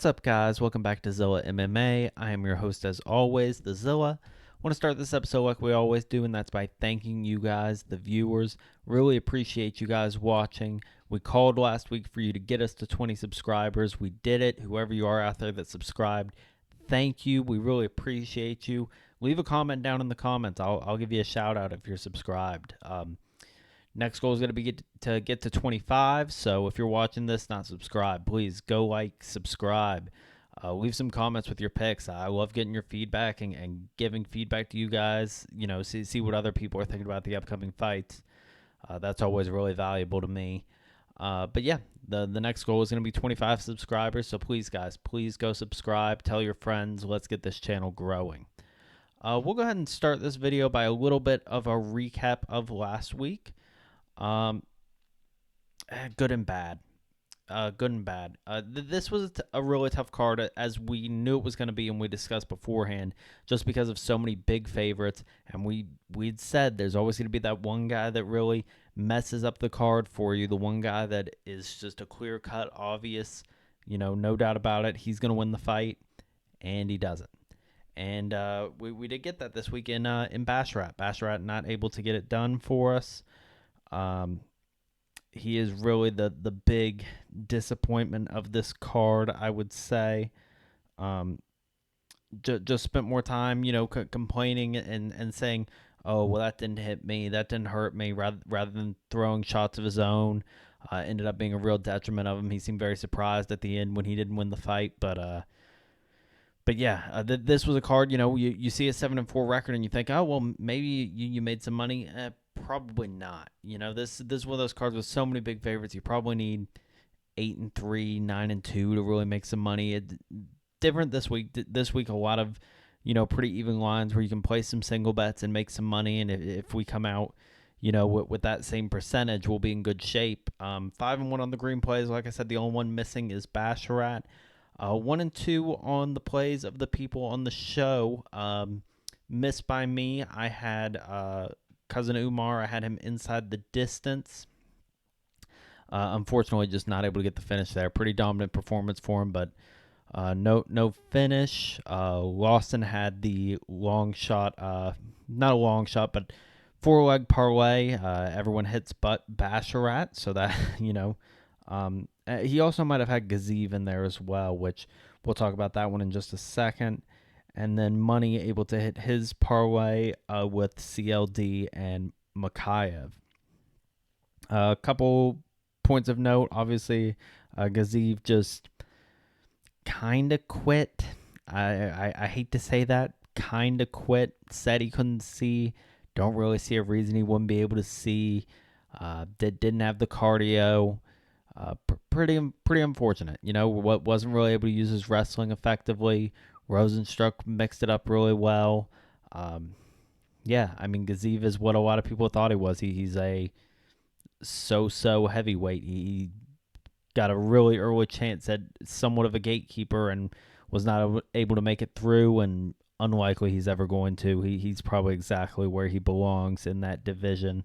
What's up, guys? Welcome back to Zilla MMA. I am your host, as always, the Zilla. I want to start this episode like we always do, and that's by thanking you guys, the viewers. Really appreciate you guys watching. We called last week for you to get us to 20 subscribers. We did it. Whoever you are out there that subscribed, thank you. We really appreciate you. Leave a comment down in the comments. I'll give you a shout out if you're subscribed. Next goal is going to be to get to 25. So if you're watching this, not subscribed, please go like, subscribe. Leave some comments with your picks. I love getting your feedback and giving feedback to you guys. You know, see what other people are thinking about the upcoming fights. That's always really valuable to me. But yeah, the next goal is going to be 25 subscribers. So please, guys, please go subscribe. Tell your friends. Let's get this channel growing. We'll go ahead and start this video by a little bit of a recap of last week. Good and bad. This was a really tough card, as we knew it was going to be, and we discussed beforehand, just because of so many big favorites. And we'd said there's always going to be that one guy that really messes up the card for you, the one guy that is just a clear-cut, obvious, no doubt about it, he's going to win the fight, and he doesn't. And we did get that this week in Basharat. Basharat not able to get it done for us. He is really the big disappointment of this card, I would say. Just spent more time, complaining and saying, oh, well, that didn't hit me, that didn't hurt me, rather than throwing shots of his own. Ended up being a real detriment of him. He seemed very surprised at the end when he didn't win the fight, but yeah, this was a card, you see a 7-4 record and you think, oh, well, maybe you made some money. Probably not. This is one of those cards with so many big favorites. You probably need 8-3, 9-2 to really make some money. It's different this week. This week, a lot of, pretty even lines where you can play some single bets and make some money. And if we come out, with that same percentage, we'll be in good shape. 5-1 on the green plays. Like I said, the only one missing is Basharat. 1-2 on the plays of the people on the show. Missed by me. I had Cousin Umar. I had him inside the distance. Unfortunately, just not able to get the finish there. Pretty dominant performance for him, but no finish. Lawson had the long shot. Not a long shot, but 4-leg parlay. Everyone hits but Basharat, so that, he also might have had Gaziv in there as well, which we'll talk about that one in just a second. And then Money able to hit his parlay with CLD and Makayev. A couple points of note. Obviously, Gaziv just kind of quit. I hate to say that. Kind of quit. Said he couldn't see. Don't really see a reason he wouldn't be able to see. Didn't have the cardio. Pretty unfortunate. Wasn't really able to use his wrestling effectively. Rosenstruck mixed it up really well. Yeah, I mean, Gaziv is what a lot of people thought he was. He's a so heavyweight. He got a really early chance at somewhat of a gatekeeper and was not able to make it through, and unlikely he's ever going to. He's probably exactly where he belongs in that division.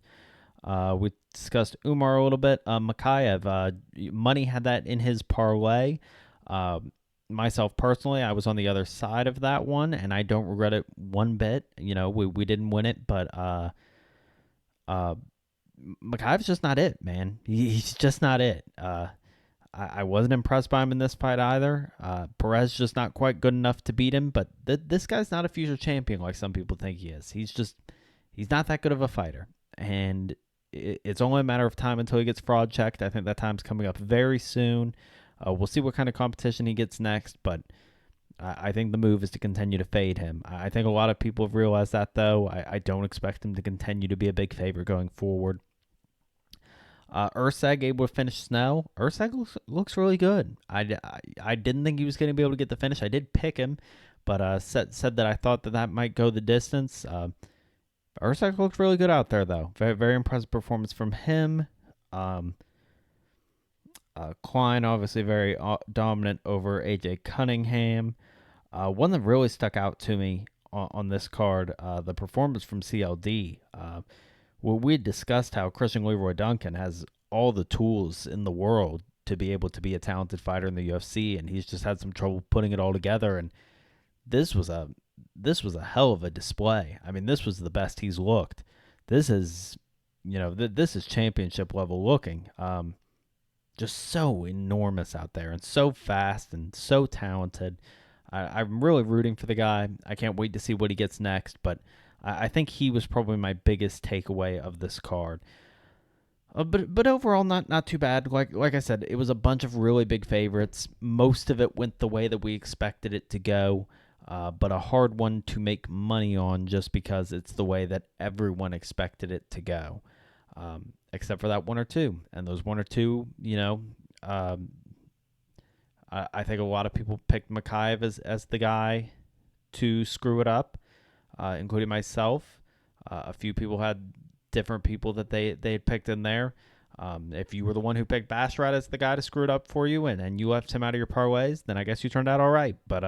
We discussed Umar a little bit. Makayev, Money had that in his parlay. Myself personally, I was on the other side of that one, and I don't regret it one bit. We didn't win it, but Makayev's just not it, man. He's just not it. I wasn't impressed by him in this fight either. Perez just not quite good enough to beat him, but this guy's not a future champion like some people think he is. He's not that good of a fighter, and it's only a matter of time until he gets fraud checked. I think that time's coming up very soon. We'll see what kind of competition he gets next, but I think the move is to continue to fade him. I think a lot of people have realized that, though. I don't expect him to continue to be a big favorite going forward. Urseg able to finish Snow. Urseg looks really good. I didn't think he was going to be able to get the finish. I did pick him, but said that I thought that might go the distance. Urseg looked really good out there, though. Very, very impressive performance from him. Klein, obviously very dominant over AJ Cunningham. One that really stuck out to me on this card, the performance from CLD. We had discussed how Christian Leroy Duncan has all the tools in the world to be able to be a talented fighter in the UFC, and he's just had some trouble putting it all together. And this was a hell of a display. I mean, this was the best he's looked. This is, this is championship level looking. Just so enormous out there and so fast and so talented. I'm really rooting for the guy. I can't wait to see what he gets next, but I think he was probably my biggest takeaway of this card. But overall, not too bad. Like I said, it was a bunch of really big favorites. Most of it went the way that we expected it to go, but a hard one to make money on just because it's the way that everyone expected it to go, except for that one or two. And those one or two, I think a lot of people picked Mokaev as the guy to screw it up, including myself. A few people had different people that they had picked in there. If you were the one who picked Basharat as the guy to screw it up for you and you left him out of your parlays, then I guess you turned out all right. But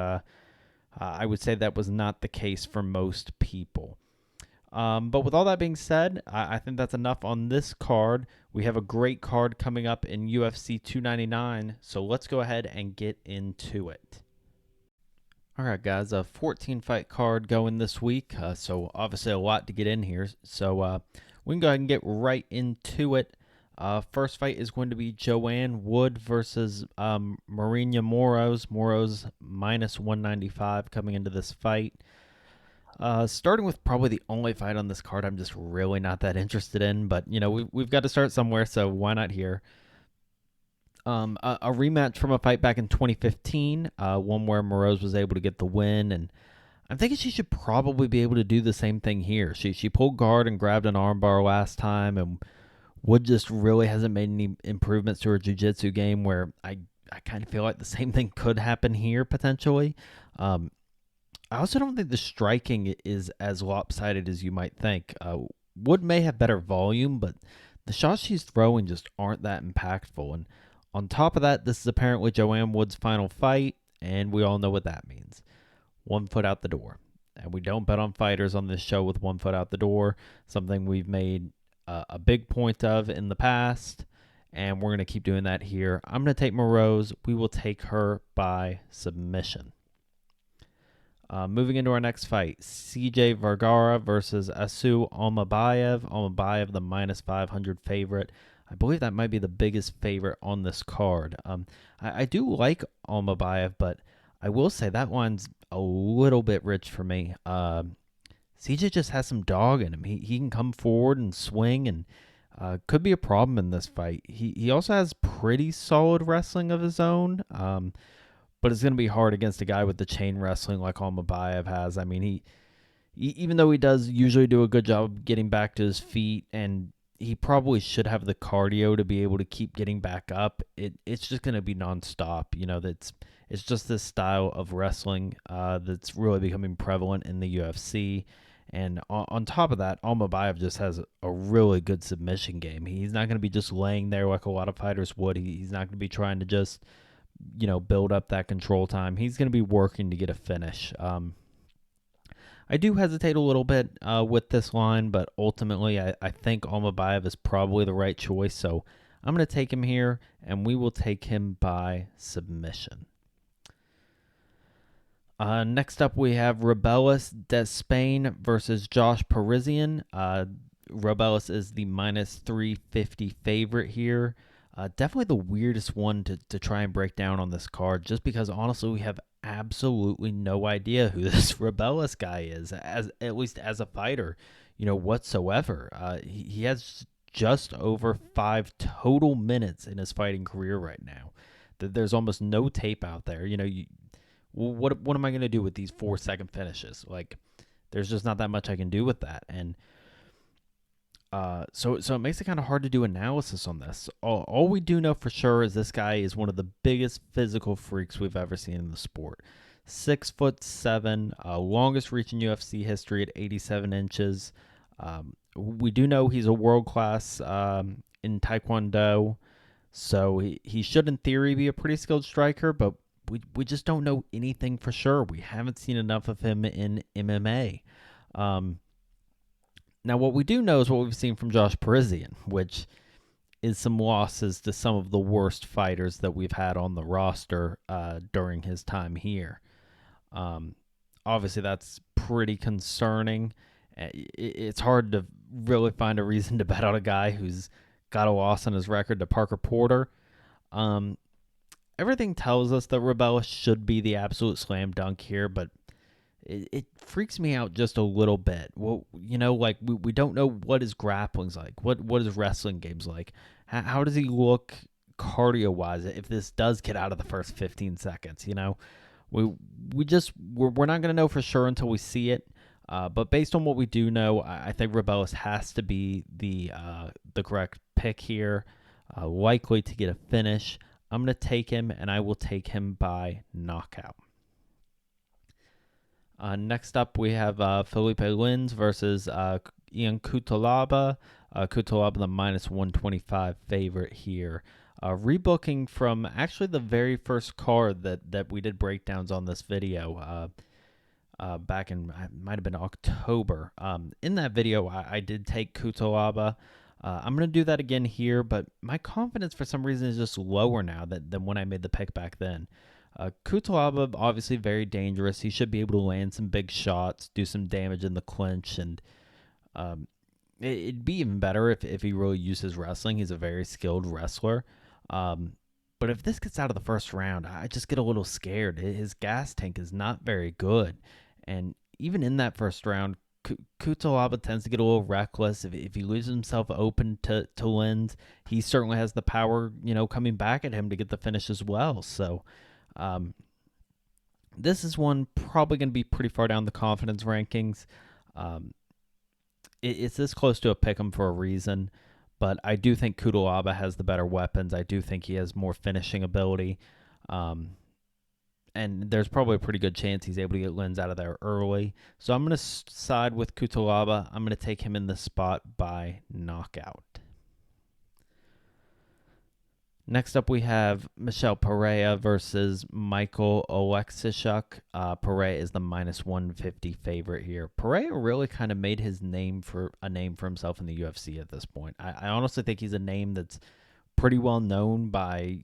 I would say that was not the case for most people. But with all that being said, I think that's enough on this card. We have a great card coming up in UFC 299, so let's go ahead and get into it. All right, guys, a 14-fight card going this week, so obviously a lot to get in here. So we can go ahead and get right into it. First fight is going to be Joanne Wood versus Marina Moroz. Moroz minus 195 coming into this fight. Starting with probably the only fight on this card I'm just really not that interested in, but we've got to start somewhere, so why not here? A rematch from a fight back in 2015, one where Moroz was able to get the win, and I'm thinking she should probably be able to do the same thing here. She pulled guard and grabbed an armbar last time, and Wood just really hasn't made any improvements to her jiu-jitsu game, where I kind of feel like the same thing could happen here potentially. I also don't think the striking is as lopsided as you might think. Wood may have better volume, but the shots she's throwing just aren't that impactful. And on top of that, this is apparently Joanne Wood's final fight, and we all know what that means. 1 foot out the door. And we don't bet on fighters on this show with 1 foot out the door, something we've made a big point of in the past, and we're going to keep doing that here. I'm going to take Moroz. We will take her by submission. Moving into our next fight, CJ Vergara versus Asu Almabaev. Almabaev, the minus 500 favorite. I believe that might be the biggest favorite on this card. I do like Almabaev, but I will say that one's a little bit rich for me. CJ just has some dog in him. He can come forward and swing, and could be a problem in this fight. He also has pretty solid wrestling of his own. But it's going to be hard against a guy with the chain wrestling like Almabaev has. I mean, he even though he does usually do a good job getting back to his feet, and he probably should have the cardio to be able to keep getting back up, it's just going to be nonstop. It's just this style of wrestling that's really becoming prevalent in the UFC. And on top of that, Almabaev just has a really good submission game. He's not going to be just laying there like a lot of fighters would. He's not going to be trying to just build up that control time. He's going to be working to get a finish. I do hesitate a little bit with this line, but ultimately I think Almabaev is probably the right choice, so I'm going to take him here, and we will take him by submission. Next up, we have Rebellis Despaigne versus Josh Parisian. Rebellis is the minus 350 favorite here. Definitely the weirdest one to try and break down on this card, just because honestly we have absolutely no idea who this Rebellis guy is, at least as a fighter, whatsoever. He has just over 5 total minutes in his fighting career right now. There's almost no tape out there. What am I going to do with these 4-second finishes? Like, there's just not that much I can do with that, and so it makes it kind of hard to do analysis on this. All we do know for sure is this guy is one of the biggest physical freaks we've ever seen in the sport. 6'7", longest reach in UFC history at 87 inches. We do know he's a world class in Taekwondo, so he should in theory be a pretty skilled striker, but we just don't know anything for sure. We haven't seen enough of him in MMA. Now, what we do know is what we've seen from Josh Parisian, which is some losses to some of the worst fighters that we've had on the roster during his time here. Obviously, that's pretty concerning. It's hard to really find a reason to bet on a guy who's got a loss on his record to Parker Porter. Everything tells us that Rebella should be the absolute slam dunk here, but it freaks me out just a little bit. Well, like we don't know what his grappling's like, what his wrestling game's like. How does he look cardio-wise if this does get out of the first 15 seconds, we're not going to know for sure until we see it. But based on what we do know, I think Rebellis has to be the correct pick here, likely to get a finish. I'm going to take him, and I will take him by knockout. Next up, we have Felipe Lins versus Ian Cutelaba. Cutelaba, the minus 125 favorite here. Rebooking from actually the very first card that we did breakdowns on this video back in, it might have been October. In that video, I did take Cutelaba. I'm going to do that again here, but my confidence for some reason is just lower now than when I made the pick back then. Cutelaba, obviously very dangerous. He should be able to land some big shots, do some damage in the clinch, and it'd be even better if he really uses wrestling. He's a very skilled wrestler. But if this gets out of the first round, I just get a little scared. His gas tank is not very good. And even in that first round, Cutelaba tends to get a little reckless. If he leaves himself open to Lins, he certainly has the power, coming back at him to get the finish as well. So this is one probably going to be pretty far down the confidence rankings. It's this close to a pick'em for a reason, but I do think Cutelaba has the better weapons. I do think he has more finishing ability, and there's probably a pretty good chance he's able to get Lins out of there early. So I'm going to side with Cutelaba. I'm going to take him in the spot by knockout. Next up, we have Michel Pereira versus Michael Oleksiejczuk. Pereira is the minus 150 favorite here. Pereira really kind of made his name for himself in the UFC at this point. I honestly think he's a name that's pretty well known by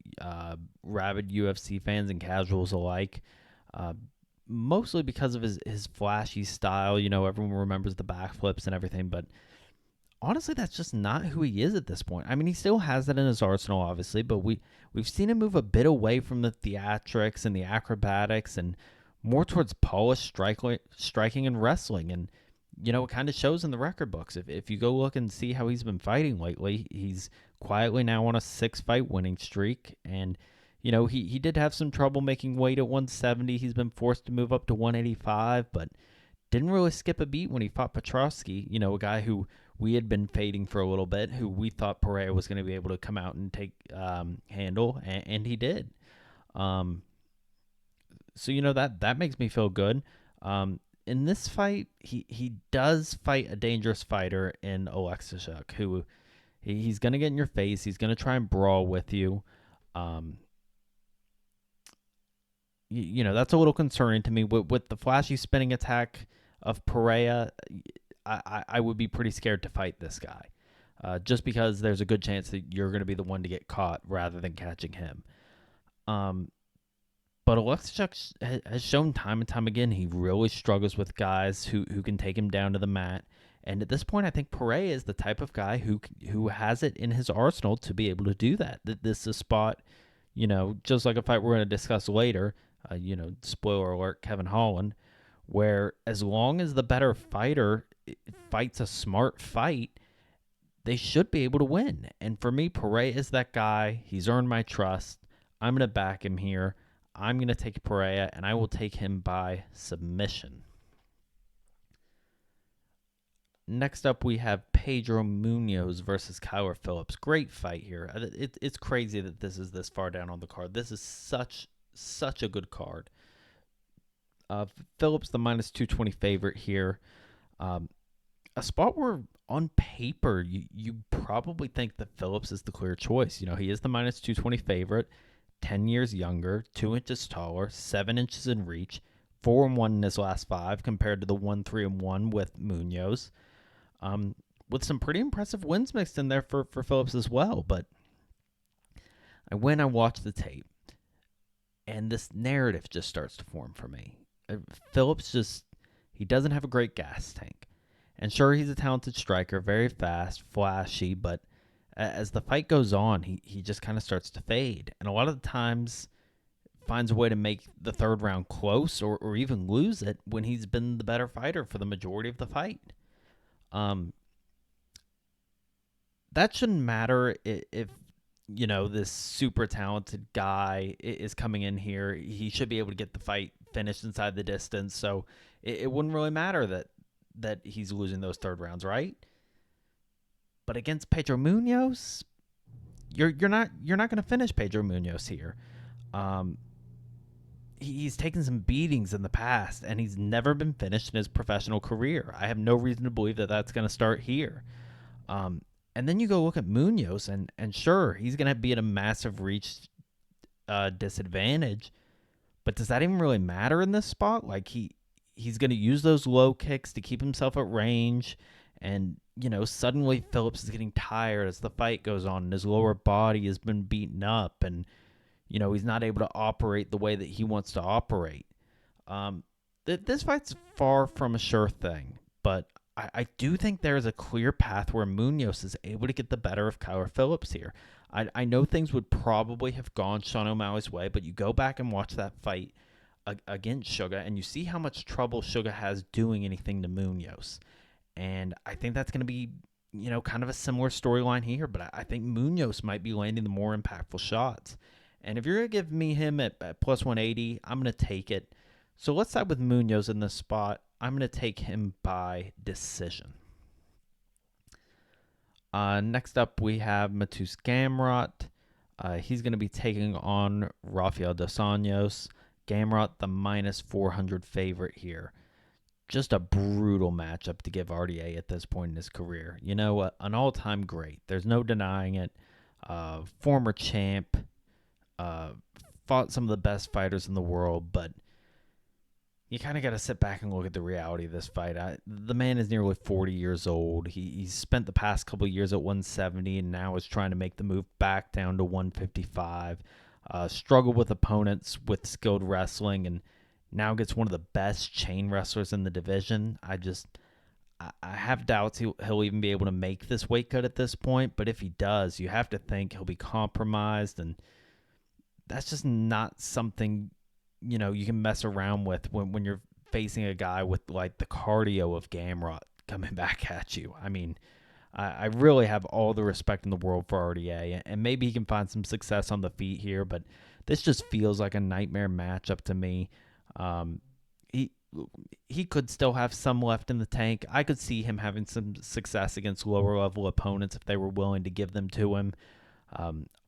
rabid UFC fans and casuals alike, mostly because of his flashy style. Everyone remembers the backflips and everything, but honestly, that's just not who he is at this point. I mean, he still has that in his arsenal, obviously, but we've seen him move a bit away from the theatrics and the acrobatics and more towards polished striking and wrestling. And, it kind of shows in the record books. If you go look and see how he's been fighting lately, he's quietly now on a 6-fight winning streak. And, he did have some trouble making weight at 170. He's been forced to move up to 185, but didn't really skip a beat when he fought Petrosky, a guy who we had been fading for a little bit, who we thought Pereira was going to be able to come out and take handle, and he did. So that makes me feel good. In this fight, he does fight a dangerous fighter in Oleksiejczuk, who he's going to get in your face. He's going to try and brawl with you. That's a little concerning to me. With the flashy spinning attack of Pereira, I would be pretty scared to fight this guy, just because there's a good chance that you're going to be the one to get caught rather than catching him. But Oleksiejczuk has shown time and time again he really struggles with guys who can take him down to the mat. And at this point, I think Pereira is the type of guy who has it in his arsenal to be able to do that. This is a spot, just like a fight we're going to discuss later, spoiler alert, Kevin Holland, where as long as the better fighter fights a smart fight, they should be able to win. And for me, Pereira is that guy. He's earned my trust. I'm going to back him here. I'm going to take Pereira, and I will take him by submission. Next up, we have Pedro Munhoz versus Kyler Phillips. Great fight here. It's crazy that this is this far down on the card. This is such a good card. Phillips, the minus 220 favorite here. A spot where on paper you probably think that Phillips is the clear choice. He is the minus 220 favorite, 10 years younger, 2 inches taller, 7 inches in reach, 4-1 in his last 5 compared to the 1-3-1 with Munhoz. with some pretty impressive wins mixed in there for Phillips as well. But I watched the tape, and this narrative just starts to form for me. Phillips he doesn't have a great gas tank. And sure, he's a talented striker, very fast, flashy, but as the fight goes on, he just kind of starts to fade. And a lot of the times finds a way to make the third round close or even lose it when he's been the better fighter for the majority of the fight. That shouldn't matter if this super talented guy is coming in here. He should be able to get the fight finished inside the distance. So it wouldn't really matter that he's losing those third rounds, right? But against Pedro Munhoz, you're not going to finish Pedro Munhoz here. He's taken some beatings in the past, and he's never been finished in his professional career. I have no reason to believe that that's going to start here. And then you go look at Munhoz, and sure, he's going to be at a massive reach disadvantage. But does that even really matter in this spot? Like, he's going to use those low kicks to keep himself at range. And, suddenly Phillips is getting tired as the fight goes on, and his lower body has been beaten up. And, he's not able to operate the way that he wants to operate. This fight's far from a sure thing. But I do think there is a clear path where Munhoz is able to get the better of Kyler Phillips here. I know things would probably have gone Sean O'Malley's way, but you go back and watch that fight against Sugar, and you see how much trouble Sugar has doing anything to Munhoz. And I think that's going to be, kind of a similar storyline here, but I think Munhoz might be landing the more impactful shots. And if you're going to give me him at plus 180, I'm going to take it. So let's side with Munhoz in this spot. I'm going to take him by decision. Next up, we have Mateusz Gamrot. He's going to be taking on Rafael dos Anjos. Gamrot, the minus 400 favorite here. Just a brutal matchup to give RDA at this point in his career. An all-time great. There's no denying it. Former champ. Fought some of the best fighters in the world, but you kind of got to sit back and look at the reality of this fight. The man is nearly 40 years old. He's spent the past couple of years at 170 and now is trying to make the move back down to 155. Struggled with opponents with skilled wrestling and now gets one of the best chain wrestlers in the division. I have doubts he'll even be able to make this weight cut at this point, but if he does, you have to think he'll be compromised, and that's just not something you can mess around with when you're facing a guy with like the cardio of Gamrot coming back at you. I mean, I really have all the respect in the world for RDA, and maybe he can find some success on the feet here, but this just feels like a nightmare matchup to me. He could still have some left in the tank. I could see him having some success against lower level opponents if they were willing to give them to him.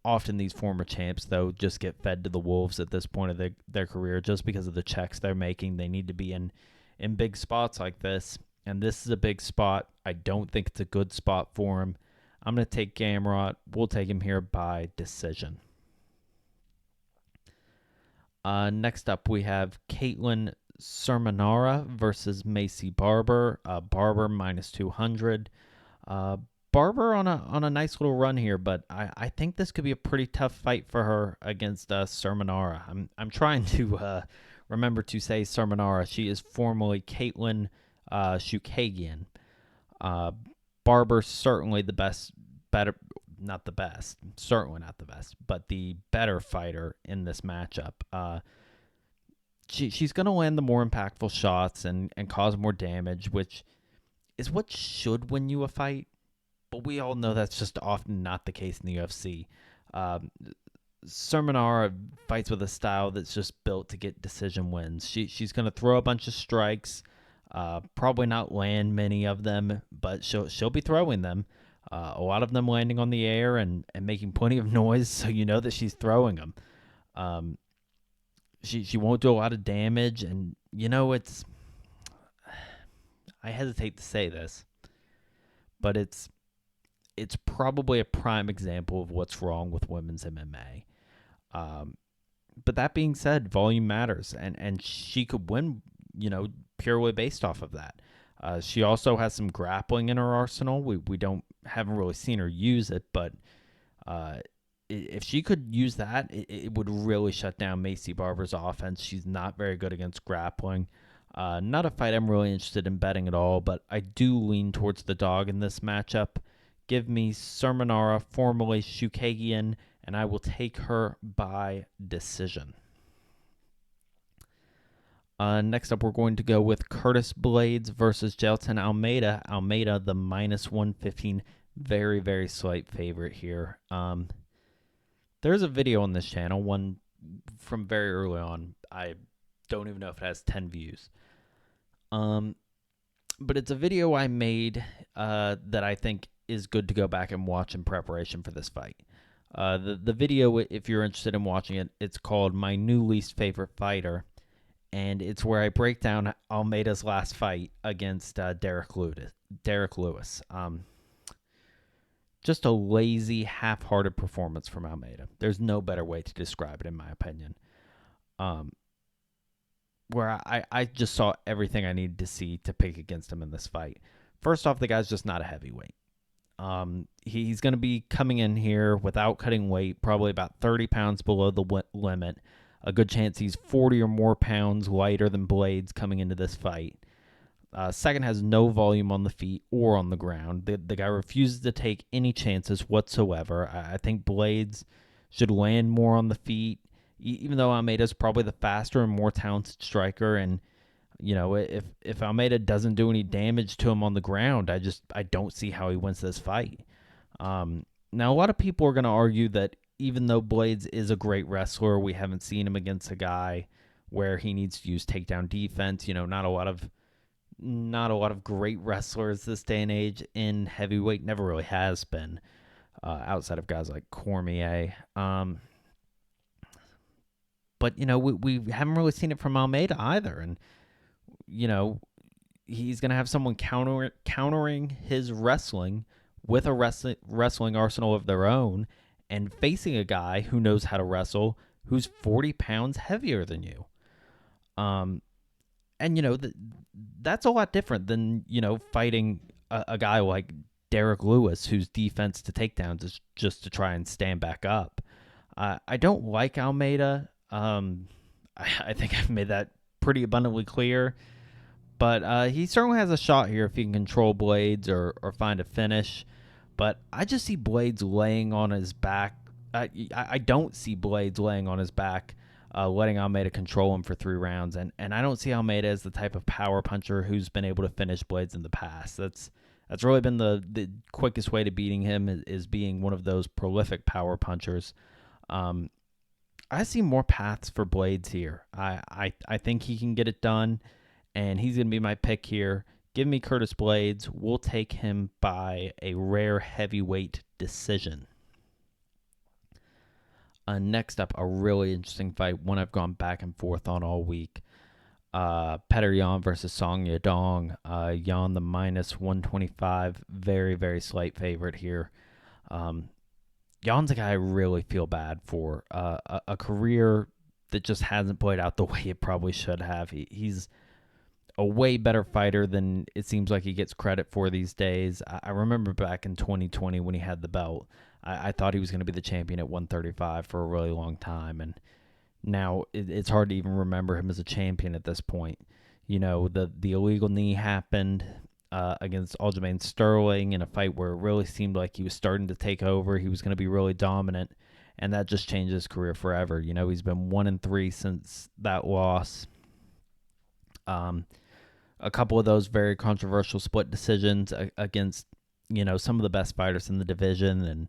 Often these former champs, though, just get fed to the wolves at this point of their career just because of the checks they're making. They need to be in big spots like this, and this is a big spot. I don't think it's a good spot for him. I'm going to take Gamrot. We'll take him here by decision. Next up, we have Caitlin Cerminara versus Macy Barber. Barber minus 200. Barber on a nice little run here, but I think this could be a pretty tough fight for her against Cerminara. I'm trying to remember to say Cerminara. She is formerly Caitlin Chookagian. Barber certainly the best, certainly not the best, but the better fighter in this matchup. She's going to land the more impactful shots and cause more damage, which is what should win you a fight. But we all know that's just often not the case in the UFC. Cerminara fights with a style that's just built to get decision wins. She's going to throw a bunch of strikes, probably not land many of them, but she'll be throwing them. A lot of them landing on the air and making plenty of noise, so you know that she's throwing them. She won't do a lot of damage, and it's. I hesitate to say this, but it's probably a prime example of what's wrong with women's MMA. But that being said, volume matters, and she could win, purely based off of that. She also has some grappling in her arsenal. We haven't really seen her use it, but uh, if she could use that, it would really shut down Macy Barber's offense. She's not very good against grappling. Not a fight I'm really interested in betting at all, but I do lean towards the dog in this matchup. Give me Cerminara, formerly Shukagian, and I will take her by decision. Next up, we're going to go with Curtis Blaydes versus Jailton Almeida. Almeida, the minus 115, very, very slight favorite here. There's a video on this channel, one from very early on. I don't even know if it has 10 views. But it's a video I made that I think is good to go back and watch in preparation for this fight. The video, if you're interested in watching it, it's called My New Least Favorite Fighter. And it's where I break down Almeida's last fight against Derek Lewis. Just a lazy, half-hearted performance from Almeida. There's no better way to describe it, in my opinion. Where I just saw everything I needed to see to pick against him in this fight. First off, the guy's just not a heavyweight. He's going to be coming in here without cutting weight, probably about 30 pounds below the limit. A good chance he's 40 or more pounds lighter than Blaydes coming into this fight. Second, has no volume on the feet or on the ground. The guy refuses to take any chances whatsoever. I think Blaydes should land more on the feet, even though Almeida's probably the faster and more talented striker. And, if Almeida doesn't do any damage to him on the ground, I don't see how he wins this fight. Now, a lot of people are going to argue that even though Blaydes is a great wrestler, we haven't seen him against a guy where he needs to use takedown defense. Not a lot of great wrestlers this day and age in heavyweight. Never really has been, outside of guys like Cormier. But we haven't really seen it from Almeida either, and he's gonna have someone countering his wrestling with a wrestling arsenal of their own, and facing a guy who knows how to wrestle, who's 40 pounds heavier than you. And, that's a lot different than, fighting a guy like Derek Lewis, whose defense to takedowns is just to try and stand back up. I don't like Almeida. I think I've made that pretty abundantly clear. But he certainly has a shot here if he can control Blaydes or find a finish. But I just see Blaydes laying on his back. I don't see Blaydes laying on his back, letting Almeida control him for 3 rounds. And I don't see Almeida as the type of power puncher who's been able to finish Blaydes in the past. That's really been the quickest way to beating him is being one of those prolific power punchers. I see more paths for Blaydes here. I think he can get it done, and he's going to be my pick here. Give me Curtis Blaydes. We'll take him by a rare heavyweight decision. Next up, a really interesting fight, one I've gone back and forth on all week. Petr Yan versus Song Yadong. Yan, the minus 125, very, very slight favorite here. Yan's a guy I really feel bad for. A career that just hasn't played out the way it probably should have. He's a way better fighter than it seems like he gets credit for these days. I remember back in 2020 when he had the belt, I thought he was going to be the champion at 135 for a really long time, and now it's hard to even remember him as a champion at this point. The illegal knee happened against Aljamain Sterling in a fight where it really seemed like he was starting to take over. He was going to be really dominant, and that just changed his career forever. He's been 1-3 since that loss. A couple of those very controversial split decisions against, some of the best fighters in the division.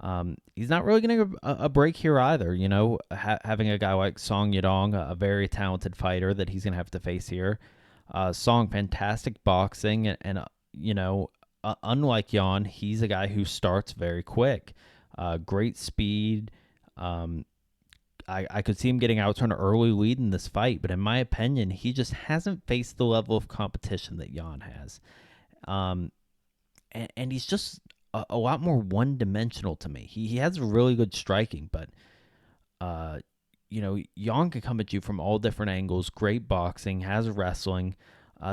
And he's not really getting a break here either. Having a guy like Song Yadong, a very talented fighter that he's going to have to face here. Song, fantastic boxing. And unlike Yan, he's a guy who starts very quick. Great speed. I could see him getting out to an early lead in this fight, but in my opinion, he just hasn't faced the level of competition that Yan has. And he's just a lot more one-dimensional to me. He has really good striking, but, Yan can come at you from all different angles, great boxing, has wrestling.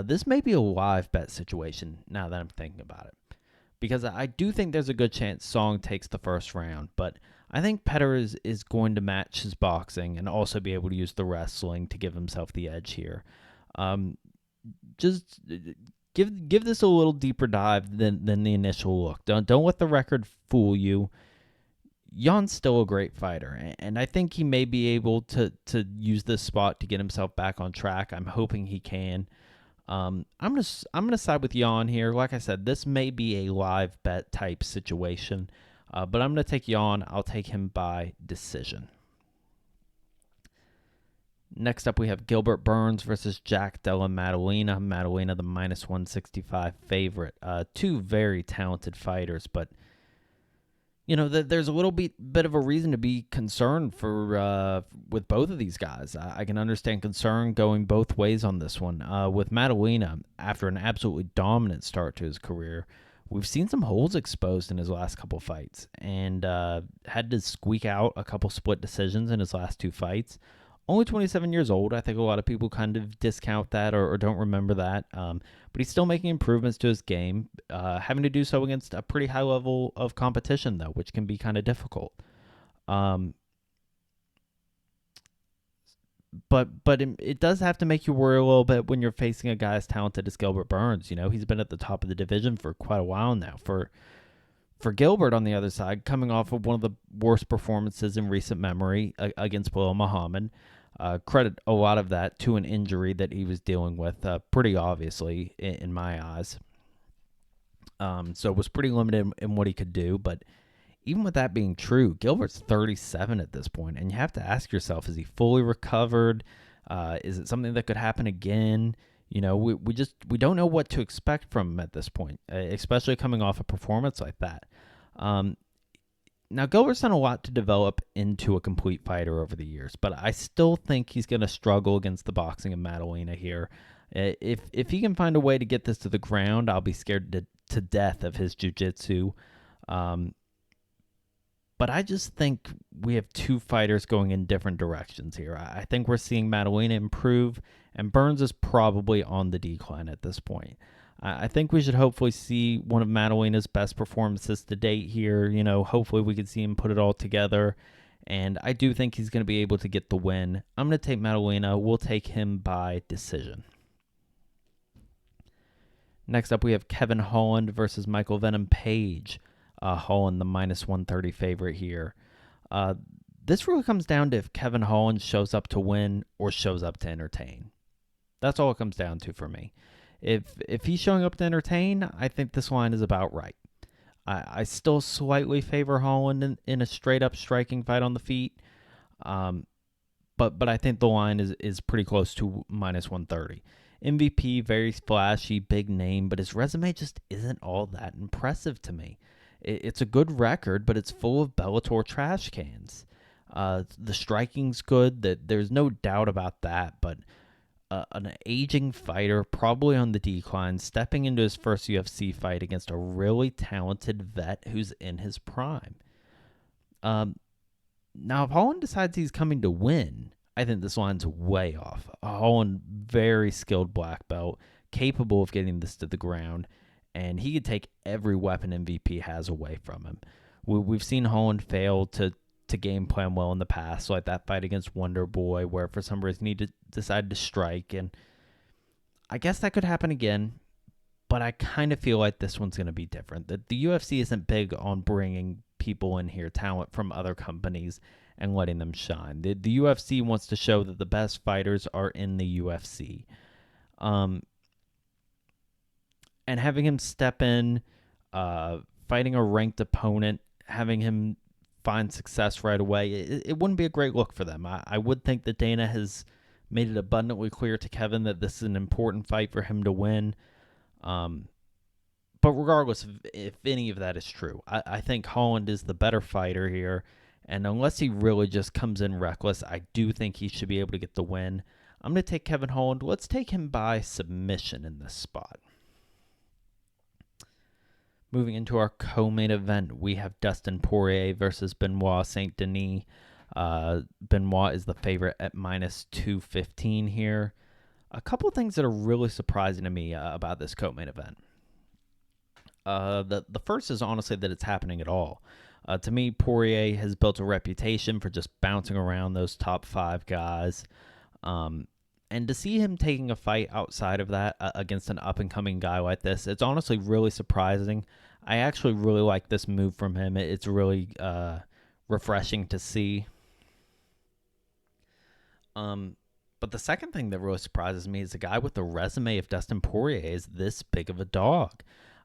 This may be a live bet situation now that I'm thinking about it, because I do think there's a good chance Song takes the first round, but I think Pereira is going to match his boxing and also be able to use the wrestling to give himself the edge here. Just give this a little deeper dive than the initial look. Don't let the record fool you. Jan's still a great fighter, and I think he may be able to use this spot to get himself back on track. I'm hoping he can. I'm gonna side with Jan here. Like I said, this may be a live bet type situation, but I'm gonna take Jan. I'll take him by decision. Next up, we have Gilbert Burns versus Jack Della Maddalena. Maddalena, the minus 165 favorite. Two very talented fighters, but there's a little bit of a reason to be concerned for with both of these guys. I can understand concern going both ways on this one. With Maddalena, after an absolutely dominant start to his career, we've seen some holes exposed in his last couple fights, and had to squeak out a couple split decisions in his last two fights. Only 27 years old. I think a lot of people kind of discount that or don't remember that. But he's still making improvements to his game, having to do so against a pretty high level of competition, though, which can be kind of difficult. But it does have to make you worry a little bit when you're facing a guy as talented as Gilbert Burns. He's been at the top of the division for quite a while now. For Gilbert, on the other side, coming off of one of the worst performances in recent memory against Bilal Muhammad, credit a lot of that to an injury that he was dealing with, pretty obviously, in my eyes. So it was pretty limited in what he could do. But even with that being true, Gilbert's 37 at this point, and you have to ask yourself, is he fully recovered? Is it something that could happen again? We don't know what to expect from him at this point, especially coming off a performance like that. Now, Gilbert's done a lot to develop into a complete fighter over the years, but I still think he's going to struggle against the boxing of Maddalena here. If he can find a way to get this to the ground, I'll be scared to death of his jiu-jitsu. But I just think we have two fighters going in different directions here. I think we're seeing Maddalena improve, and Burns is probably on the decline at this point. I think we should hopefully see one of Maddalena's best performances to date here. Hopefully we can see him put it all together, and I do think he's going to be able to get the win. I'm going to take Maddalena. We'll take him by decision. Next up, we have Kevin Holland versus Michael Venom Page. Holland, the minus 130 favorite here. This really comes down to if Kevin Holland shows up to win or shows up to entertain. That's all it comes down to for me. If he's showing up to entertain, I think this line is about right. I still slightly favor Holland in a straight-up striking fight on the feet, but I think the line is pretty close to minus 130. MVP, very flashy, big name, but his resume just isn't all that impressive to me. It's a good record, but it's full of Bellator trash cans. The striking's good. There's no doubt about that, but an aging fighter, probably on the decline, stepping into his first UFC fight against a really talented vet who's in his prime. Now, if Holland decides he's coming to win, I think this line's way off. Holland, very skilled black belt, capable of getting this to the ground, and he could take every weapon MVP has away from him. We've seen Holland fail to game plan well in the past, like that fight against Wonder Boy, where for some reason he decided to strike, and I guess that could happen again, but I kind of feel like this one's going to be different. The UFC isn't big on bringing people in here, talent from other companies, and letting them shine. The UFC wants to show that the best fighters are in the UFC. And having him step in, fighting a ranked opponent, having him find success right away, it wouldn't be a great look for them. I would think that Dana has made it abundantly clear to Kevin that this is an important fight for him to win. But regardless if any of that is true, I think Holland is the better fighter here. And unless he really just comes in reckless, I do think he should be able to get the win. I'm going to take Kevin Holland. Let's take him by submission in this spot. Moving into our co-main event, we have Dustin Poirier versus Benoit Saint Denis. Benoit is the favorite at minus 215 here. A couple things that are really surprising to me about this co-main event. The first is honestly that it's happening at all. To me, Poirier has built a reputation for just bouncing around those top 5 guys. And to see him taking a fight outside of that against an up-and-coming guy like this, it's honestly really surprising. I actually really like this move from him. It's really refreshing to see. But the second thing that really surprises me is a guy with the resume of Dustin Poirier is this big of a dog.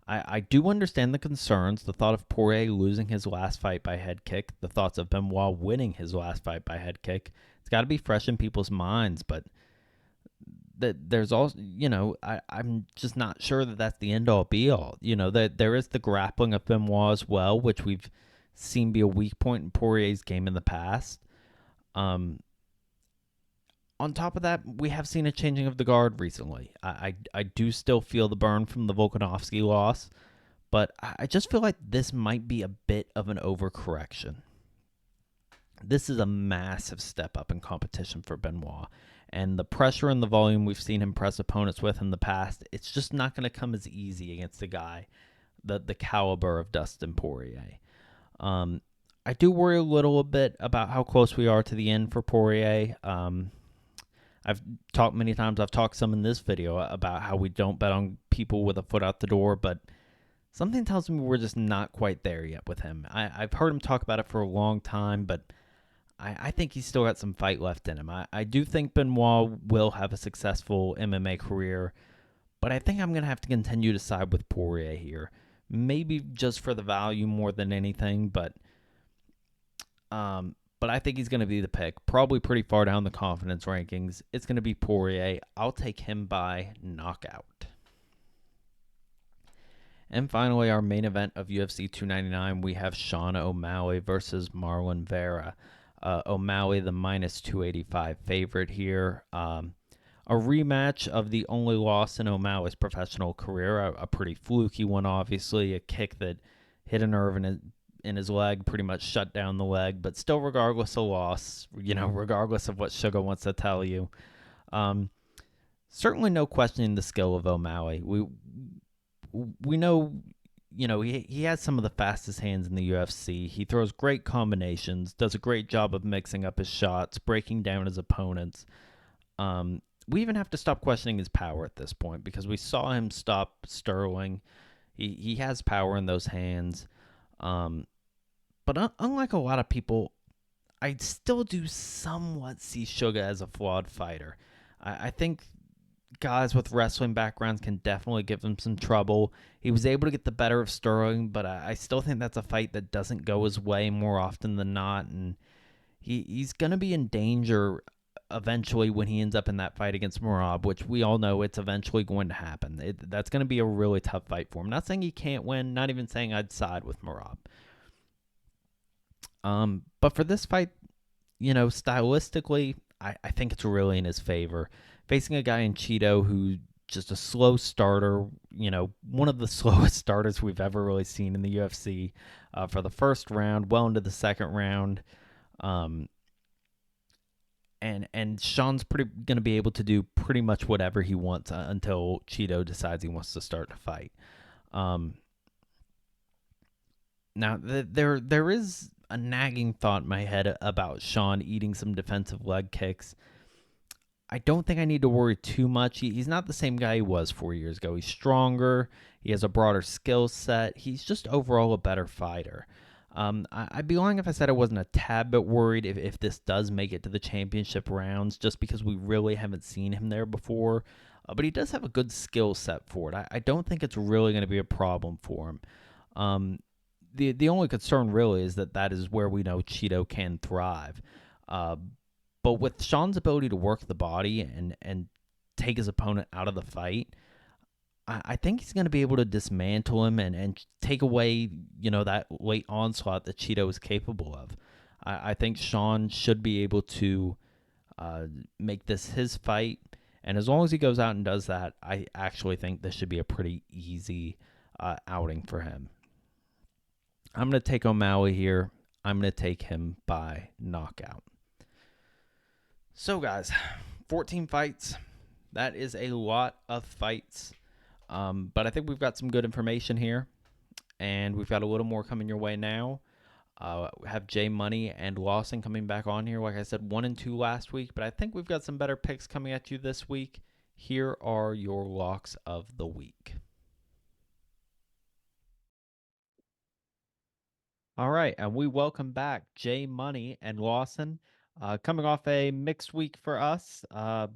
I do understand the concerns, the thought of Poirier losing his last fight by head kick, the thoughts of Benoit winning his last fight by head kick. It's got to be fresh in people's minds, but there's also, I'm just not sure that that's the end all be all. That there is the grappling of Benoit as well, which we've seen be a weak point in Poirier's game in the past. On top of that, we have seen a changing of the guard recently. I do still feel the burn from the Volkanovski loss, but I just feel like this might be a bit of an overcorrection. This is a massive step up in competition for Benoit, and the pressure and the volume we've seen him press opponents with in the past, it's just not going to come as easy against a guy the caliber of Dustin Poirier. I do worry a little bit about how close we are to the end for Poirier. I've talked many times, I've talked some in this video about how we don't bet on people with a foot out the door, but something tells me we're just not quite there yet with him. I've heard him talk about it for a long time, but I think he's still got some fight left in him. I do think Benoit will have a successful MMA career, but I think I'm going to have to continue to side with Poirier here. Maybe just for the value more than anything, but I think he's going to be the pick. Probably pretty far down the confidence rankings. It's going to be Poirier. I'll take him by knockout. And finally, our main event of UFC 299, we have Sean O'Malley versus Marlon Vera. O'Malley, the minus 285 favorite here. A rematch of the only loss in O'Malley's professional career. A pretty fluky one, obviously. A kick that hit a nerve in his leg, pretty much shut down the leg, but still regardless of loss, regardless of what Sugar wants to tell you. Certainly no questioning the skill of O'Malley. We know, he has some of the fastest hands in the UFC. He throws great combinations, does a great job of mixing up his shots, breaking down his opponents. We even have to stop questioning his power at this point because we saw him stop Sterling. He has power in those hands. But unlike a lot of people, I still do somewhat see Sugar as a flawed fighter. I think guys with wrestling backgrounds can definitely give him some trouble. He was able to get the better of Sterling, but I still think that's a fight that doesn't go his way more often than not, and he's going to be in danger eventually when he ends up in that fight against Moroz, which we all know it's eventually going to happen. That's going to be a really tough fight for him. Not saying he can't win, not even saying I'd side with Moroz. But for this fight, stylistically, I think it's really in his favor. Facing a guy in Cheeto who's just a slow starter, one of the slowest starters we've ever really seen in the UFC for the first round, well into the second round. And Sean's going to be able to do pretty much whatever he wants until Cheeto decides he wants to start a fight. Now, there is a nagging thought in my head about Sean eating some defensive leg kicks. I don't think I need to worry too much. He's not the same guy he was 4 years ago. He's stronger. He has a broader skill set. He's just overall a better fighter. I'd be lying if I said I wasn't a tad bit worried if this does make it to the championship rounds, just because we really haven't seen him there before. But he does have a good skill set for it. I don't think it's really going to be a problem for him. The only concern really is that is where we know Cheeto can thrive. But with Sean's ability to work the body and take his opponent out of the fight, I think he's going to be able to dismantle him and take away, that late onslaught that Cheeto is capable of. I think Sean should be able to make this his fight. And as long as he goes out and does that, I actually think this should be a pretty easy outing for him. I'm going to take O'Malley here. I'm going to take him by knockout. So, guys, 14 fights. That is a lot of fights. But I think we've got some good information here, and we've got a little more coming your way now. We have Jay Money and Lawson coming back on here. Like I said, 1-2 last week, but I think we've got some better picks coming at you this week. Here are your locks of the week. All right, and we welcome back Jay Money and Lawson. Coming off a mixed week for us.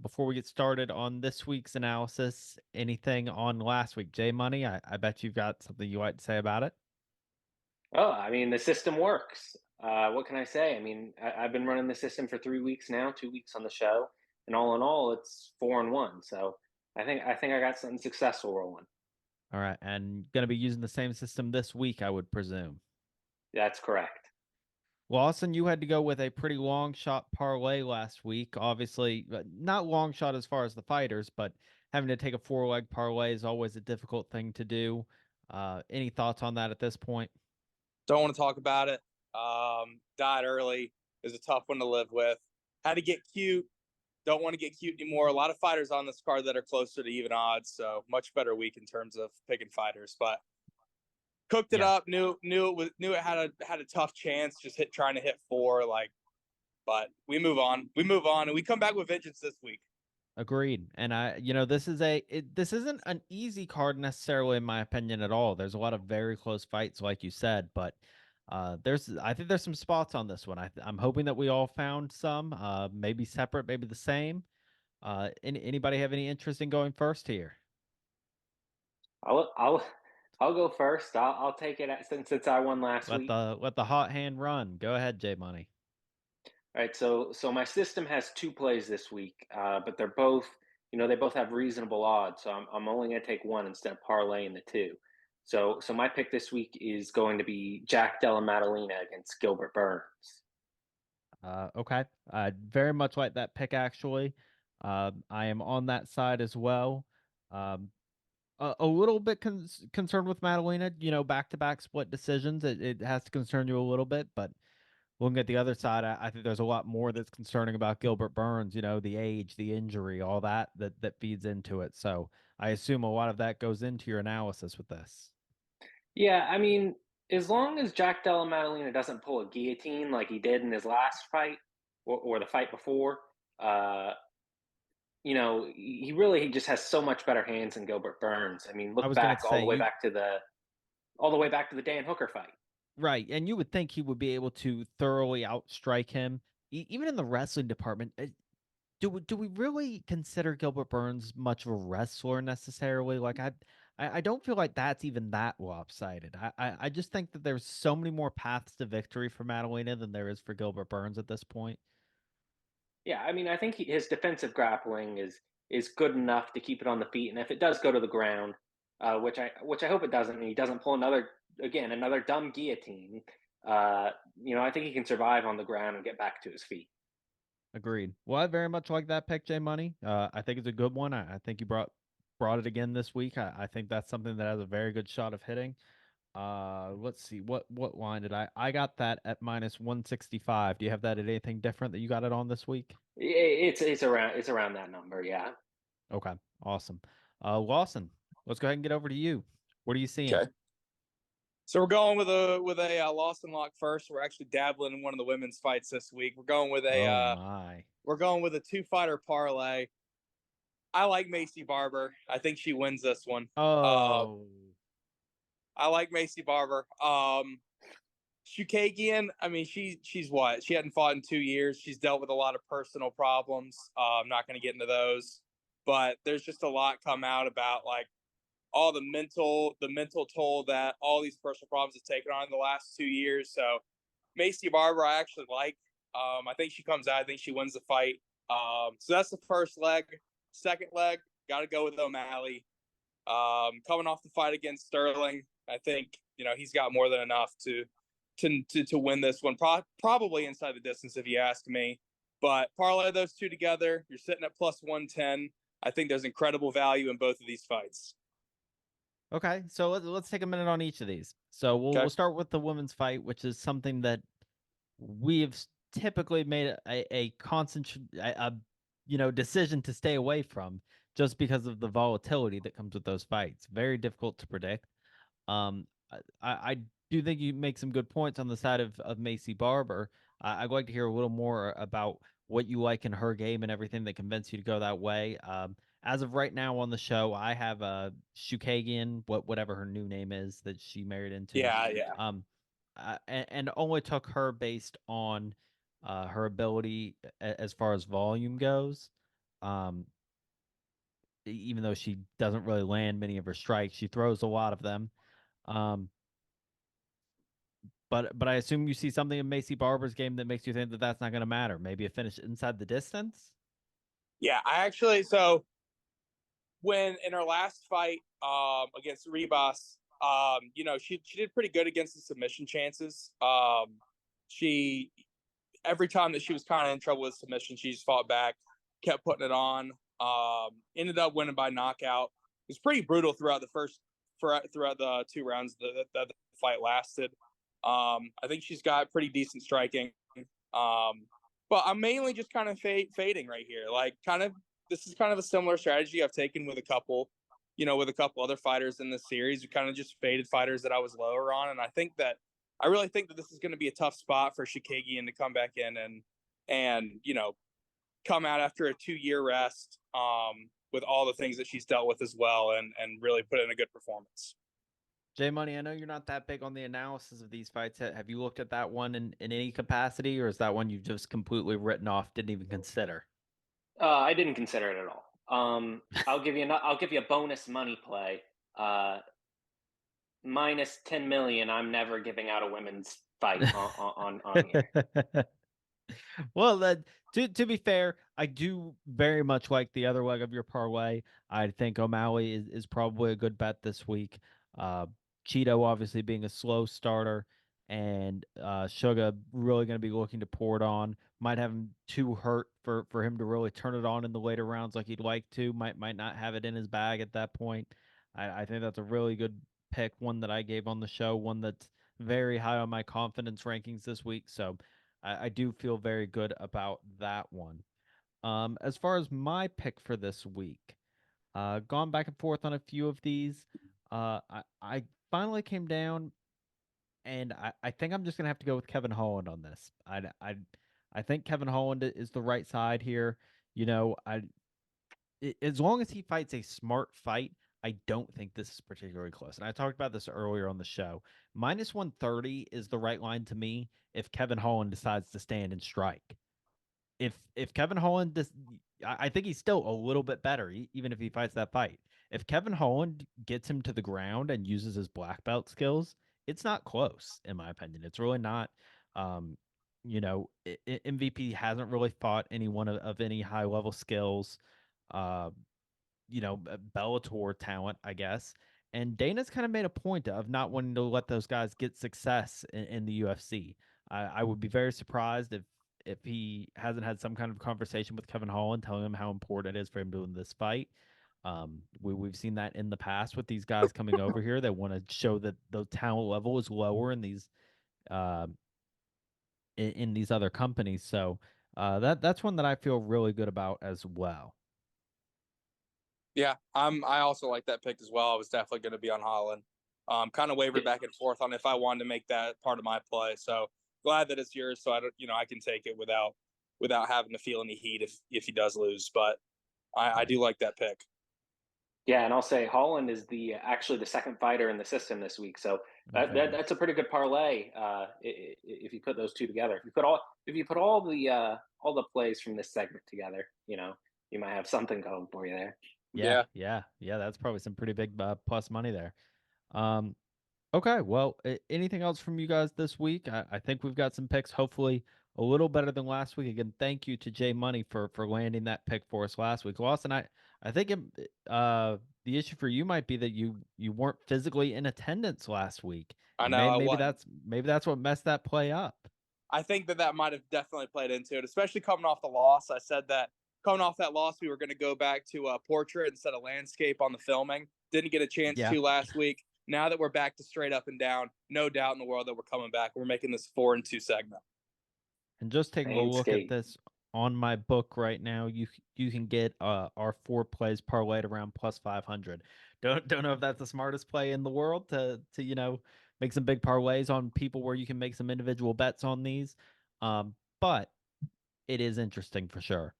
Before we get started on this week's analysis, anything on last week? Jay Money, I bet you've got something you like to say about it. Oh, I mean, the system works. What can I say? I mean, I've been running the system for 3 weeks now, 2 weeks on the show, and all in all, it's 4-1. So I think I got something successful rolling. All right, and going to be using the same system this week, I would presume. That's correct. Lawson, you had to go with a pretty long shot parlay last week. Obviously, not long shot as far as the fighters, but having to take a four-leg parlay is always a difficult thing to do. Any thoughts on that at this point? Don't want to talk about it. Died early is a tough one to live with. Had to get cute. Don't want to get cute anymore. A lot of fighters on this card that are closer to even odds, so much better week in terms of picking fighters. But cooked it Yeah, up. Knew it had a tough chance. Just trying to hit four. But we move on. We move on, and we come back with vengeance this week. agreed. And this isn't an easy card necessarily, in my opinion, at all. There's a lot of very close fights, like you said, but I think there's some spots on this one. I'm hoping that we all found some, maybe separate, maybe the same. Anybody have any interest in going first here? I'll go first. I'll take it since I won last Let week. the hot hand run. Go ahead, Jay Money. All right, so my system has two plays this week, but they're both, they both have reasonable odds. So I'm only going to take one instead of parlaying the two. So my pick this week is going to be Jack Della Maddalena against Gilbert Burns. Okay. I very much like that pick actually. I am on that side as well. Um, a little bit concerned with Maddalena, back-to-back split decisions. It has to concern you a little bit, but looking at the other side, I think there's a lot more that's concerning about Gilbert Burns, the age, the injury, all that feeds into it. So I assume a lot of that goes into your analysis with this. Yeah, I mean, as long as Jack Della Maddalena doesn't pull a guillotine like he did in his last fight or the fight before, uh, he just has so much better hands than Gilbert Burns. I mean, I look was gonna back say you all the way back to the Dan Hooker fight. right, and you would think he would be able to thoroughly outstrike him, even in the wrestling department. Do we really consider Gilbert Burns much of a wrestler necessarily? Like I don't feel like that's even that lopsided. I just think that there's so many more paths to victory for Maddalena than there is for Gilbert Burns at this point. Yeah, I mean, I think his defensive grappling is good enough to keep it on the feet, and if it does go to the ground, which I hope it doesn't, and he doesn't pull another dumb guillotine. I think he can survive on the ground and get back to his feet. Agreed. Well, I very much like that pick, J Money. I think it's a good one. I think you brought it again this week. I think that's something that has a very good shot of hitting. Let's see what line did I got that at minus 165. Do you have that at anything different that you got it on this week? It's around that number, yeah. Okay, awesome. Lawson, let's go ahead and get over to you. What are you seeing? Okay. So we're going with a loss and lock first. We're actually dabbling in one of the women's fights this week. Oh my. We're going with a two fighter parlay. I like Macy Barber. I think she wins this one. Uh, Oh, I like Macy Barber. Shukagian, I mean, she's what? She hadn't fought in 2 years. She's dealt with a lot of personal problems. I'm not going to get into those, but there's just a lot come out about like all the mental toll that all these personal problems have taken on in the last 2 years. So Macy Barber, I actually like. I think she comes out. I think she wins the fight. So that's the first leg. Second leg, got to go with O'Malley. Coming off the fight against Sterling, I think he's got more than enough to win this one. Probably inside the distance, if you ask me. But parlay those two together, you're sitting at plus 110. I think there's incredible value in both of these fights. okay. So let's take a minute on each of these. So we'll Okay. start with the women's fight, which is something that we've typically made a constant decision to stay away from just because of the volatility that comes with those fights. Very difficult to predict. I do think you make some good points on the side of Macy Barber. I'd like to hear a little more about what you like in her game and everything that convinced you to go that way. As of right now on the show, I have Shukagian, whatever her new name is that she married into. Yeah. And only took her based on her ability as far as volume goes. Um, Even though she doesn't really land many of her strikes, she throws a lot of them. Um, but I assume you see something in Macy Barber's game that makes you think that that's not going to matter. Maybe a finish inside the distance. Yeah, I actually so when in her last fight against Ribas, she did pretty good against the submission chances. She every time that she was kind of in trouble with submission, she just fought back, kept putting it on. Ended up winning by knockout. It was pretty brutal throughout the 2 rounds that the fight lasted. I think she's got pretty decent striking. But I'm mainly just kind of fading right here. Like, this is kind of a similar strategy I've taken with a couple other fighters in this series. We kind of just faded fighters that I was lower on, and I really think that this is going to be a tough spot for Shukagian to come back in and come out after a 2-year rest with all the things that she's dealt with as well, and really put in a good performance. J Money, I know you're not that big on the analysis of these fights. Have you looked at that one in any capacity, or is that one you've just completely written off, didn't even consider? I didn't consider it at all. I'll give you a bonus money play. Minus 10 million. I'm never giving out a women's fight on here. Well, to be fair, I do very much like the other leg of your parlay. I think O'Malley is probably a good bet this week. Uh, Cheeto obviously being a slow starter, and Suga really going to be looking to pour it on. Might have him too hurt for him to really turn it on in the later rounds like he'd like to. Might not have it in his bag at that point. I think that's a really good pick. One that I gave on the show. One that's very high on my confidence rankings this week. So I do feel very good about that one. As far as my pick for this week, gone back and forth on a few of these. I finally came down, and I think I'm just gonna have to go with Kevin Holland on this. I think Kevin Holland is the right side here. You know, as long as he fights a smart fight, I don't think this is particularly close. And I talked about this earlier on the show. Minus 130 is the right line to me if Kevin Holland decides to stand and strike. If Kevin Holland does, I think he's still a little bit better, even if he fights that fight. If Kevin Holland gets him to the ground and uses his black belt skills, it's not close, in my opinion. It's really not. Um, MVP hasn't really fought anyone of any high level skills. Uh, Bellator talent, I guess. And Dana's kind of made a point of not wanting to let those guys get success in the UFC. I would be very surprised if he hasn't had some kind of conversation with Kevin Holland telling him how important it is for him doing this fight. We've seen that in the past with these guys coming over here. They want to show that the talent level is lower in these uh, in these other companies. So that's one that I feel really good about as well. Yeah, I also like that pick as well. I was definitely going to be on Holland. Kind of wavered back and forth on if I wanted to make that part of my play. So glad that it's yours, so I can take it without having to feel any heat if he does lose. But I do like that pick. Yeah, and I'll say Holland is actually the second fighter in the system this week, so that's a pretty good parlay. If you put those two together, if you put all the plays from this segment together, you might have something going for you there. Yeah. That's probably some pretty big plus money there. Okay, well, anything else from you guys this week? I think we've got some picks, hopefully a little better than last week. Again, thank you to Jay Money for landing that pick for us last week. Lawson, I think the issue for you might be that you weren't physically in attendance last week. I know. Maybe that's what messed that play up. I think that might have definitely played into it, especially coming off the loss. I said that coming off that loss, we were going to go back to a portrait instead of landscape on the filming. Didn't get a chance to last week. Now that we're back to straight up and down, no doubt in the world that we're coming back. We're making this 4-2 segment. And just taking a look at this on my book right now. You can get our 4 plays parlayed around plus 500. Don't know if that's the smartest play in the world to make some big parlays on people where you can make some individual bets on these. But it is interesting for sure.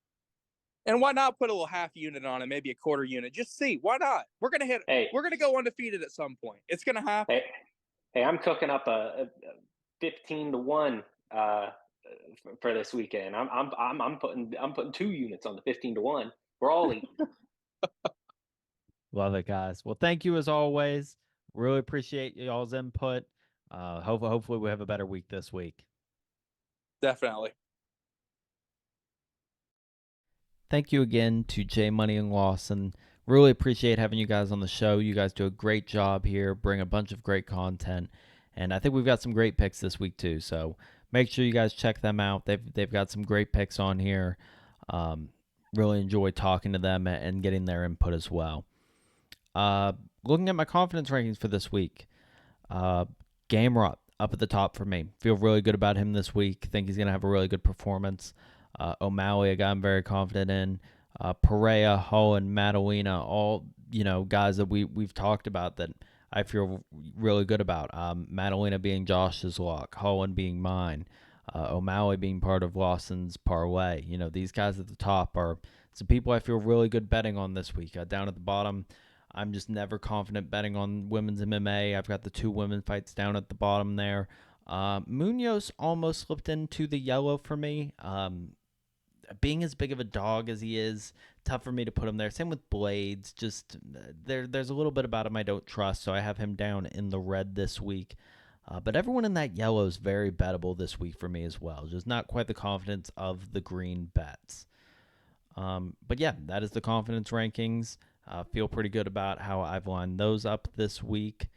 And why not put a little half unit on it, maybe a quarter unit? Just see. Why not? We're gonna go undefeated at some point. It's gonna happen. Hey, I'm cooking up a 15-1 for this weekend. I'm putting 2 units on the 15-1. We're all eating. Love it, guys. Well, thank you as always. Really appreciate y'all's input. Hopefully we have a better week this week. Definitely. Thank you again to J Money and Lawson. Really appreciate having you guys on the show. You guys do a great job here, bring a bunch of great content, and I think we've got some great picks this week too. So make sure you guys check them out. They've got some great picks on here. Really enjoy talking to them and getting their input as well. Looking at my confidence rankings for this week, Gamrot up at the top for me. Feel really good about him this week. Think he's going to have a really good performance. O'Malley, a guy I'm very confident in. Pereira, Holland, Maddalena, all guys that we've talked about that I feel really good about. Maddalena being Josh's lock, Holland being mine, O'Malley being part of Lawson's parlay. These guys at the top are some people I feel really good betting on this week. Down at the bottom, I'm just never confident betting on women's MMA. I've got the 2 women fights down at the bottom there. Munhoz almost slipped into the yellow for me. Being as big of a dog as he is, tough for me to put him there. Same with Blaydes. Just there's a little bit about him I don't trust, so I have him down in the red this week. But everyone in that yellow is very bettable this week for me as well. Just not quite the confidence of the green bets. But yeah, that is the confidence rankings. Feel pretty good about how I've lined those up this week.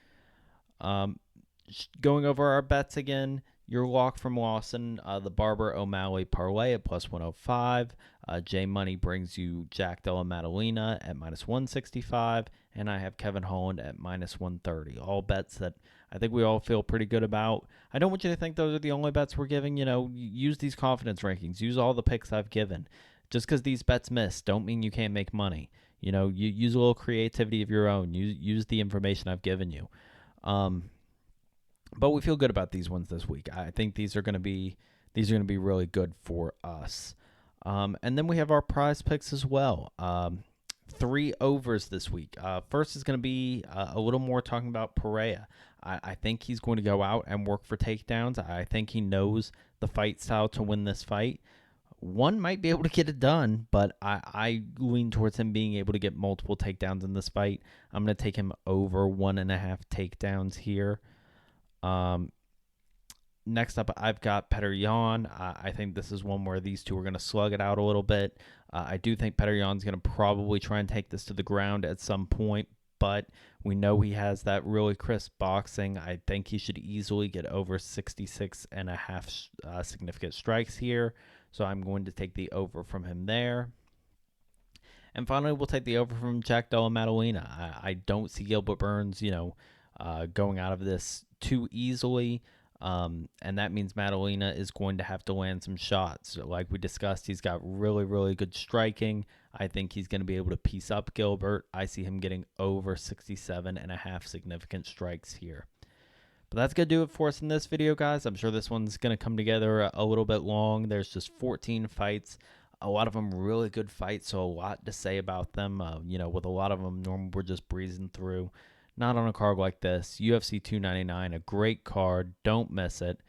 Going over our bets again, your lock from Lawson, the Barber O'Malley parlay at plus 105. J Money brings you Jack Della Maddalena at minus 165. And I have Kevin Holland at minus 130. All bets that I think we all feel pretty good about. I don't want you to think those are the only bets we're giving. Use these confidence rankings. Use all the picks I've given. Just because these bets miss don't mean you can't make money. You use a little creativity of your own. Use the information I've given you. But we feel good about these ones this week. I think these are going to be really good for us. And then we have our prize picks as well. 3 overs this week. First is going to be a little more talking about Pereira. I think he's going to go out and work for takedowns. I think he knows the fight style to win this fight. One might be able to get it done, but I lean towards him being able to get multiple takedowns in this fight. I'm going to take him over 1.5 takedowns here. Next up, I've got Pereira. I think this is one where these two are going to slug it out a little bit. I do think Pereira's going to probably try and take this to the ground at some point, but we know he has that really crisp boxing. I think he should easily get over 66.5 significant strikes here. So I'm going to take the over from him there. And finally, we'll take the over from Jack Della Maddalena. I don't see Gilbert Burns, going out of this too easily. And that means Maddalena is going to have to land some shots. Like we discussed, he's got really, really good striking. I think he's going to be able to piece up Gilbert. I see him getting over 67.5 significant strikes here. But that's going to do it for us in this video, guys. I'm sure this one's going to come together a little bit long. There's just 14 fights. A lot of them really good fights, so a lot to say about them. With a lot of them, normally we're just breezing through. Not on a card like this. UFC 299, a great card. Don't miss it.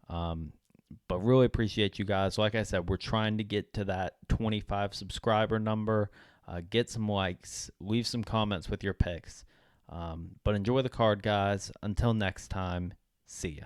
But really appreciate you guys. Like I said, we're trying to get to that 25 subscriber number. Get some likes. Leave some comments with your picks. But enjoy the card, guys. Until next time, see ya.